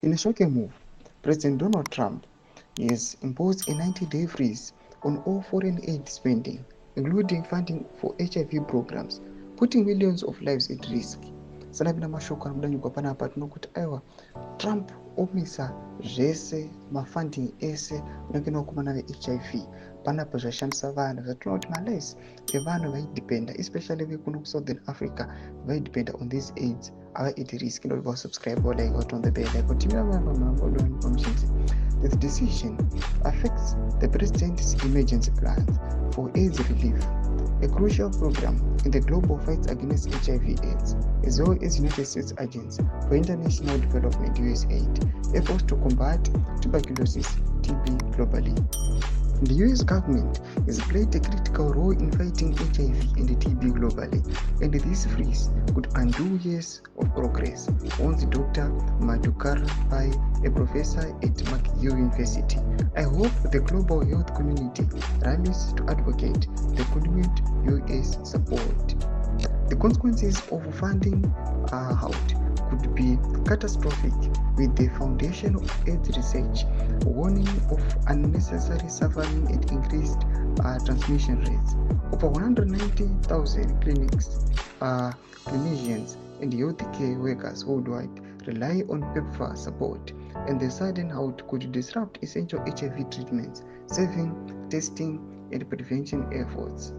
In a shocking move, President Donald Trump has imposed a 90-day freeze on all foreign aid spending, including funding for HIV programs, putting millions of lives at risk. Sanapinda mashoko anobudanyirwa panapa tinokuti aiwa Trump omisa zvese mafunding ese anenge kumana neHIV panapa zvashamisa vanhu zvatinoona kuti malives evanhu vaidependa especially vekuno kusouthern Africa vaidependa on these aids ava at risk. Inoda subscribe or like out on the bell like this decision affects the president's emergency plans for AIDS relief, a crucial program in the global fight against HIV/AIDS, as well as United States Agency for International Development (USAID) efforts to combat tuberculosis (TB) globally. The US government has played a critical role in fighting HIV and TB globally, and this freeze could undo years of progress, warns Dr. Madhukar Pai, a professor at McGill University. I hope the global health community rallies to advocate the continued US support. The consequences of funding out could be catastrophic, with the Foundation of AIDS Research warning of unnecessary suffering and increased transmission rates. Over 190,000 clinicians and healthcare workers worldwide rely on PEPFAR support, and the sudden halt could disrupt essential HIV treatments, saving, testing, and prevention efforts.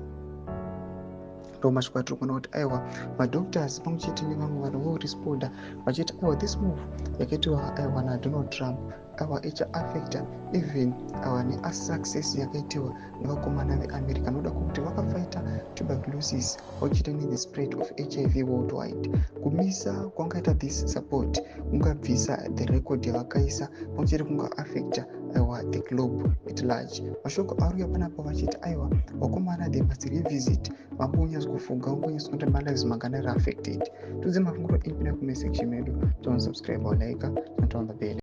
Mashoko atiri kuona kuti aiwa madoctors pamwe chete nevamwe vanhu voresponda vachiti aiwa this move yakaitwa aiwa naDonald Trump aiwa ichaaffecta even aiwa nesuccess yakaitiwa nevakomana veAmerica anoda kuti vakafighta tuberculosis pamwechete nethe spread of HIV worldwide. Kumisa kwangaita this support kungabvisa the record yavakaisa pamwechete kungaaffecta aiwa the globe at large. Mashoko ariuya panapa vachiti aiwa vakomana they must revisit vambonyatsokufunga vambonyatsokuona kuti malives mangana affected. Tudze mafunguro epinda comment section medu, don't subscribe or like, and on the bell.